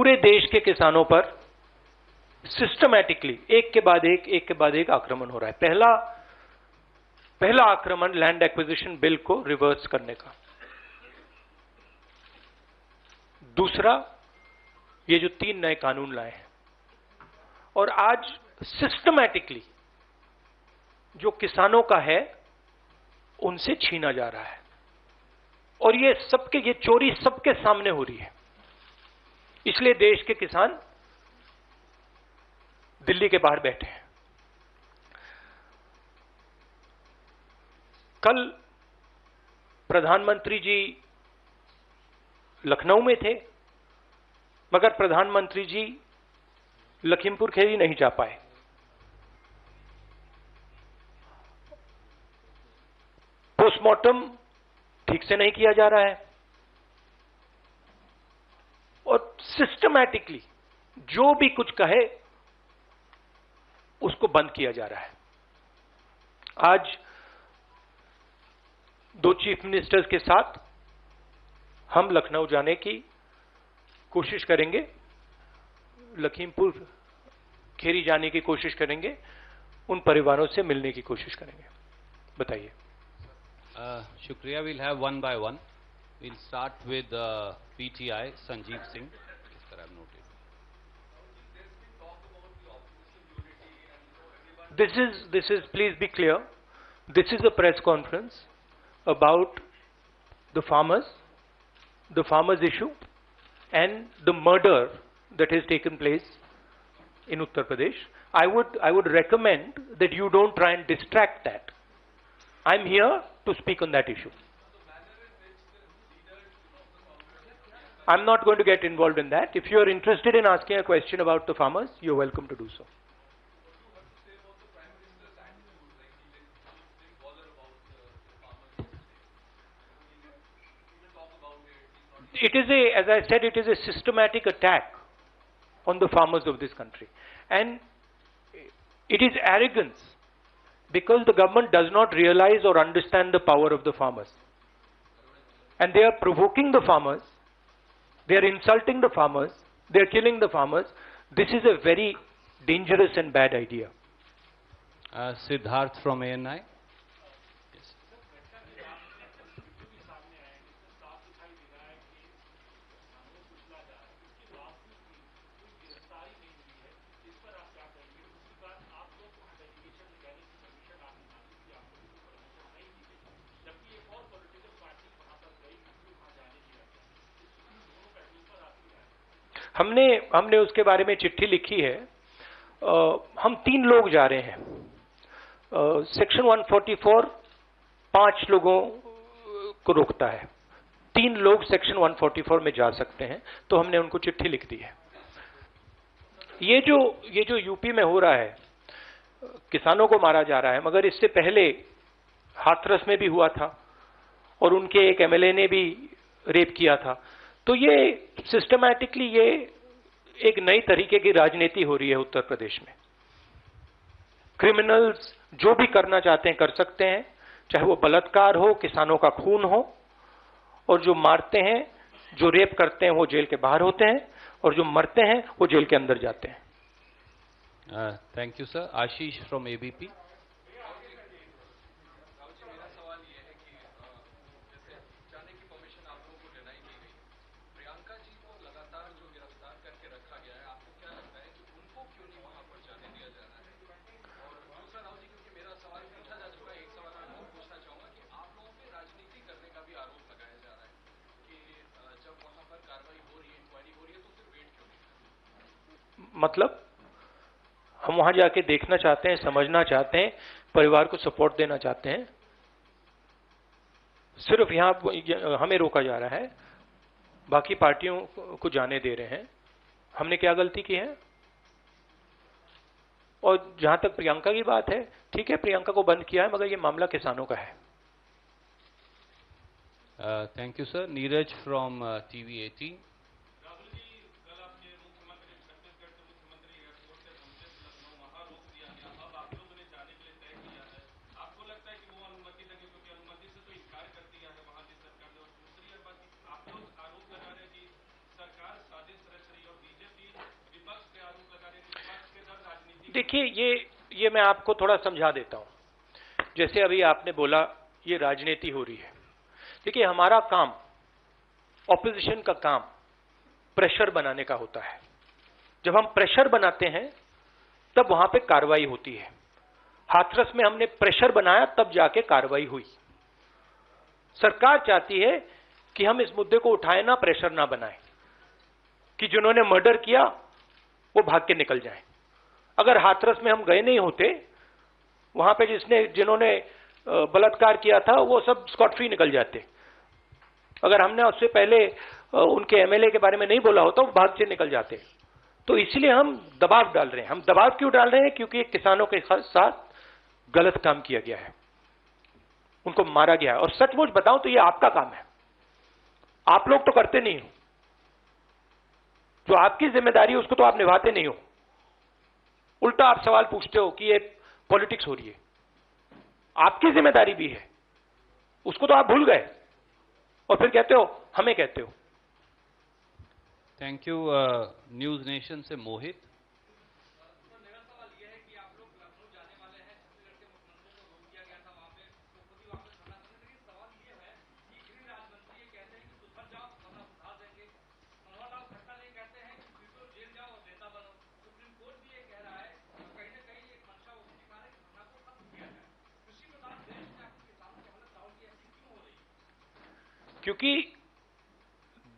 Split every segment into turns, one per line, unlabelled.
पूरे देश के किसानों पर सिस्टमैटिकली एक के बाद एक आक्रमण हो रहा है। पहला आक्रमण लैंड एक्विजिशन बिल को रिवर्स करने का, दूसरा ये जो 3 नए कानून लाए हैं, और आज सिस्टमैटिकली जो किसानों का है उनसे छीना जा रहा है। और ये चोरी सबके सामने हो रही है। इसलिए देश के किसान दिल्ली के बाहर बैठे हैं। कल प्रधानमंत्री जी लखनऊ में थे, मगर प्रधानमंत्री जी लखीमपुर खीरी नहीं जा पाए। पोस्टमार्टम ठीक से नहीं किया जा रहा है और सिस्टमैटिकली जो भी कुछ कहे उसको बंद किया जा रहा है। आज 2 चीफ मिनिस्टर्स के साथ हम लखनऊ जाने की कोशिश करेंगे, लखीमपुर खीरी जाने की कोशिश करेंगे, उन परिवारों से मिलने की कोशिश करेंगे। बताइए।
शुक्रिया। We'll have one by one. We'll start with PTI Sanjeev Singh. Yes, sir, I've noted.
This is please be clear. This is a press conference about the farmers issue and the murder that has taken place in Uttar Pradesh. I would recommend that you don't try and distract that. I'm here to speak on that issue. I'm not going to get involved in that. If you're interested in asking a question about the farmers, you're welcome to do so. It is as I said, it is a systematic attack on the farmers of this country. And it is arrogance because the government does not realize or understand the power of the farmers. And they are provoking the farmers, they are insulting the farmers, they are killing the farmers. This is a very dangerous and bad idea.
Siddharth from ANI. Yes.
हमने उसके बारे में चिट्ठी लिखी है। हम 3 लोग जा रहे हैं। सेक्शन 144 5 लोगों को रोकता है, 3 लोग सेक्शन 144 में जा सकते हैं, तो हमने उनको चिट्ठी लिख दी है। ये जो यूपी में हो रहा है, किसानों को मारा जा रहा है, मगर इससे पहले हाथरस में भी हुआ था और उनके एक एमएलए ने भी रेप किया था। तो ये सिस्टमैटिकली ये एक नई तरीके की राजनीति हो रही है उत्तर प्रदेश में। क्रिमिनल्स जो भी करना चाहते हैं कर सकते हैं, चाहे वो बलात्कार हो, किसानों का खून हो, और जो मारते हैं, जो रेप करते हैं वो जेल के बाहर होते हैं, और जो मरते हैं वो जेल के अंदर जाते हैं।
Thank you sir. Ashish from ABP.
मतलब हम वहां जाके देखना चाहते हैं, समझना चाहते हैं, परिवार को सपोर्ट देना चाहते हैं। सिर्फ यहां हमें रोका जा रहा है, बाकी पार्टियों को जाने दे रहे हैं। हमने क्या गलती की है? और जहां तक प्रियंका की बात है, ठीक है, प्रियंका को बंद किया है, मगर ये मामला किसानों का है।
Thank you sir. Neeraj from TV 18।
देखिए, ये मैं आपको थोड़ा समझा देता हूं। जैसे अभी आपने बोला ये राजनीति हो रही है। देखिए, हमारा काम, ऑपोजिशन का काम प्रेशर बनाने का होता है। जब हम प्रेशर बनाते हैं तब वहां पे कार्रवाई होती है। हाथरस में हमने प्रेशर बनाया, तब जाके कार्रवाई हुई। सरकार चाहती है कि हम इस मुद्दे को उठाएं ना, प्रेशर ना बनाएं, कि जिन्होंने मर्डर किया वो भाग के निकल जाएं। अगर हाथरस में हम गए नहीं होते, वहां पे जिन्होंने बलात्कार किया था वो सब स्कॉट फ्री निकल जाते। अगर हमने उससे पहले उनके एमएलए के बारे में नहीं बोला होता, वो भाग से निकल जाते। तो इसलिए हम दबाव डाल रहे हैं। हम दबाव क्यों डाल रहे हैं? क्योंकि किसानों के साथ गलत काम किया गया है, उनको मारा गया है। और सचमुच बताऊं तो ये आपका काम है, आप लोग तो करते नहीं हो। जो आपकी जिम्मेदारी है उसको तो आप निभाते नहीं हो। उल्टा आप सवाल पूछते हो कि ये पॉलिटिक्स हो रही है। आपकी जिम्मेदारी भी है, उसको तो आप भूल गए और फिर कहते हो हमें कहते हो।
Thank you. न्यूज नेशन से मोहित।
क्योंकि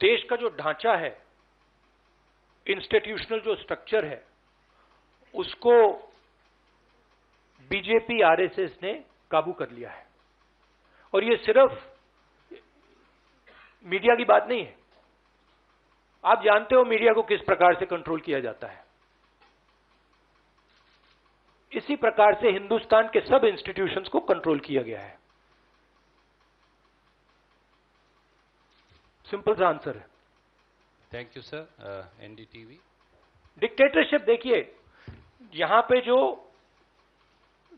देश का जो ढांचा है, इंस्टीट्यूशनल जो स्ट्रक्चर है, उसको बीजेपी आरएसएस ने काबू कर लिया है। और ये सिर्फ मीडिया की बात नहीं है। आप जानते हो मीडिया को किस प्रकार से कंट्रोल किया जाता है। इसी प्रकार से हिंदुस्तान के सब इंस्टीट्यूशंस को कंट्रोल किया गया है। सिंपल सा आंसर है।
Thank you sir. NDTV.
Dictatorship, देखिए, यहां पे जो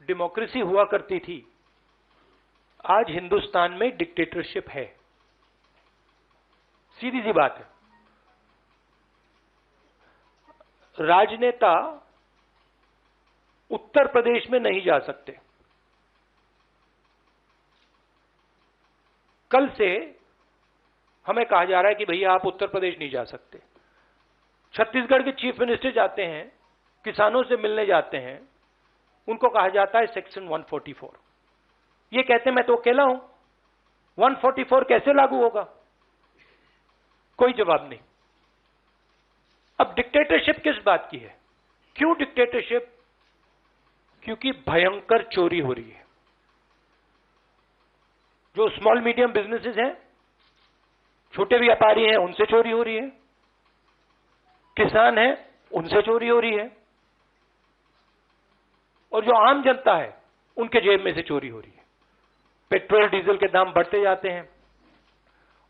डेमोक्रेसी हुआ करती थी, आज हिंदुस्तान में डिक्टेटरशिप है। सीधी सी बात है। राजनेता उत्तर प्रदेश में नहीं जा सकते। कल से हमें कहा जा रहा है कि भैया आप उत्तर प्रदेश नहीं जा सकते। छत्तीसगढ़ के चीफ मिनिस्टर जाते हैं, किसानों से मिलने जाते हैं, उनको कहा जाता है सेक्शन 144। ये कहते हैं मैं तो अकेला हूं, 144 कैसे लागू होगा? कोई जवाब नहीं। अब डिक्टेटरशिप किस बात की है? क्यों डिक्टेटरशिप? क्योंकि भयंकर चोरी हो रही है। जो स्मॉल मीडियम बिजनेसेस हैं, छोटे व्यापारी हैं, उनसे चोरी हो रही है। किसान हैं, उनसे चोरी हो रही है। और जो आम जनता है, उनके जेब में से चोरी हो रही है। पेट्रोल डीजल के दाम बढ़ते जाते हैं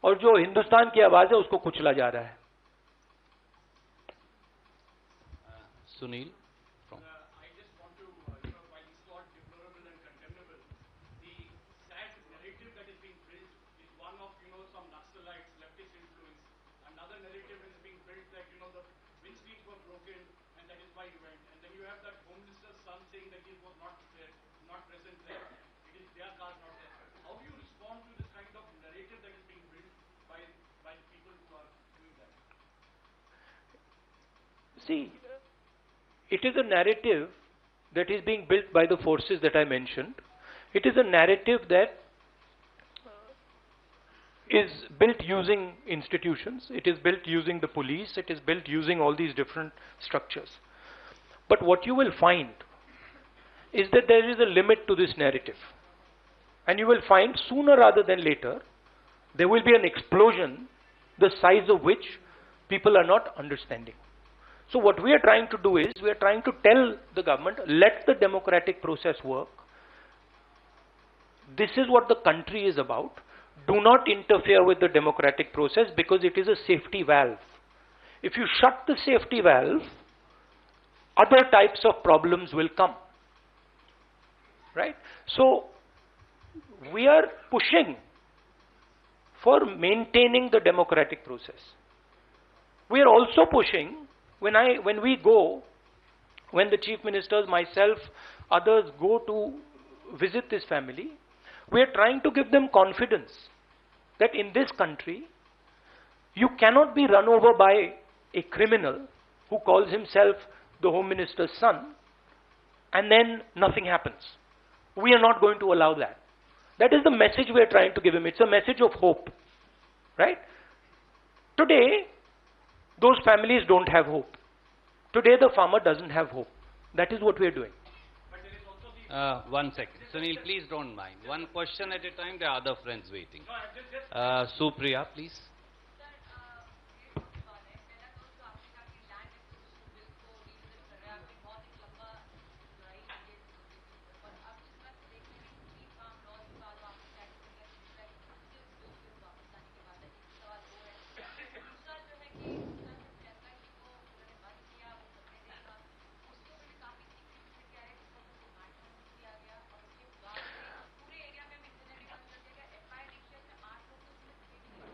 और जो हिंदुस्तान की आवाज है उसको कुचला जा रहा है।
Sunil.
See, it is a narrative that is being built by the forces that I mentioned. It is a narrative that is built using institutions, it is built using the police, it is built using all these different structures. But what you will find is that there is a limit to this narrative. And you will find sooner rather than later, there will be an explosion, the size of which people are not understanding. So what we are trying to do is, we are trying to tell the government, let the democratic process work. This is what the country is about. Do not interfere with the democratic process because it is a safety valve. If you shut the safety valve, other types of problems will come. Right? So, we are pushing for maintaining the democratic process. We are also pushing, when we go when the chief ministers, myself, others go to visit this family, we are trying to give them confidence that in this country, you cannot be run over by a criminal who calls himself the Home Minister's son, and then nothing happens. We are not going to allow that. That is the message we are trying to give him. It's a message of hope, right? Today, those families don't have hope. Today, the farmer doesn't have hope. That is what we are doing.
1 second. Sunil, please don't mind. One question at a time. There are other friends waiting. Supriya, please.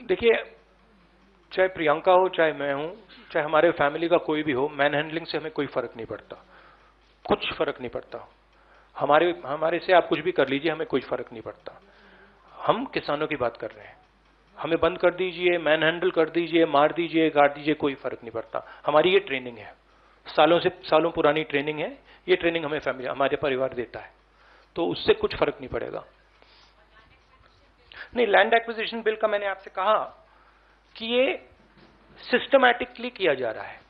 देखिए, चाहे प्रियंका हो, चाहे मैं हूं, चाहे हमारे family का कोई भी हो, मैन हैंडलिंग से हमें कोई फर्क नहीं पड़ता, कुछ फर्क नहीं पड़ता। हमारे से आप कुछ भी कर लीजिए, हमें कोई फर्क नहीं पड़ता। हम किसानों की बात कर रहे हैं। हमें बंद कर दीजिए, मैन हैंडल कर दीजिए, मार दीजिए, गाड़ दीजिए, कोई फर्क नहीं पड़ता। हमारी ये ट्रेनिंग है, सालों पुरानी ट्रेनिंग है। ये ट्रेनिंग हमें फैमिली, हमारे परिवार देता है, तो उससे कुछ फर्क नहीं पड़ेगा। नहीं, लैंड एक्विजिशन बिल का मैंने आपसे कहा कि ये सिस्टमैटिकली किया जा रहा है।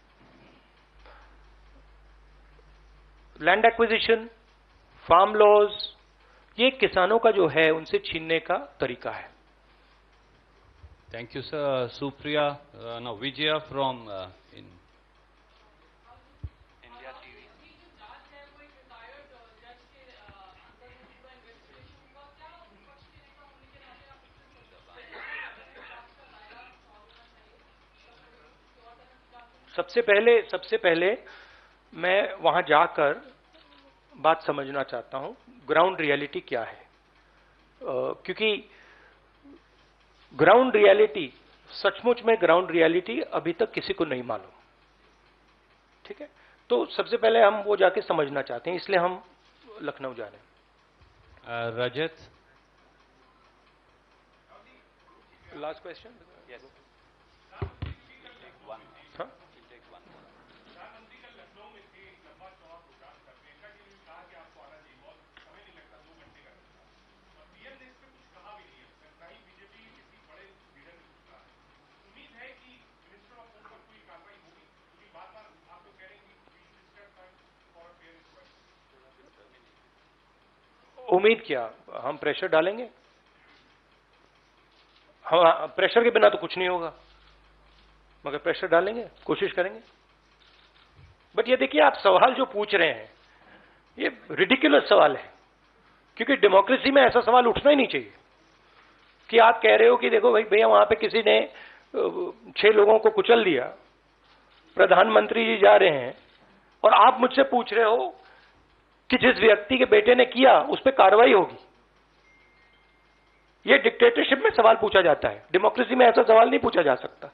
लैंड एक्विजिशन, फार्म लॉज, ये किसानों का जो है उनसे छीनने का तरीका है।
Thank you sir. Supriya, no, Vijaya from India TV.
सबसे पहले मैं वहां जाकर बात समझना चाहता हूं, ग्राउंड रियलिटी क्या है, क्योंकि ग्राउंड रियलिटी, सचमुच में ग्राउंड रियलिटी अभी तक किसी को नहीं मालूम। ठीक है, तो सबसे पहले हम वो जाके समझना चाहते हैं, इसलिए हम लखनऊ जा रहे हैं।
रजत,
लास्ट क्वेश्चन। उम्मीद क्या, हम प्रेशर डालेंगे? हम प्रेशर के बिना तो कुछ नहीं होगा, मगर प्रेशर डालेंगे, कोशिश करेंगे। बट ये देखिए, आप सवाल जो पूछ रहे हैं ये रिडिकुलस सवाल है, क्योंकि डेमोक्रेसी में ऐसा सवाल उठना ही नहीं चाहिए कि आप कह रहे हो कि देखो भाई भैया वहां पे किसी ने 6 लोगों को कुचल दिया, प्रधानमंत्री जी जा रहे हैं और आप मुझसे पूछ रहे हो कि जिस व्यक्ति के बेटे ने किया उस पर कार्रवाई होगी। यह डिक्टेटरशिप में सवाल पूछा जाता है, डेमोक्रेसी में ऐसा सवाल नहीं पूछा जा सकता।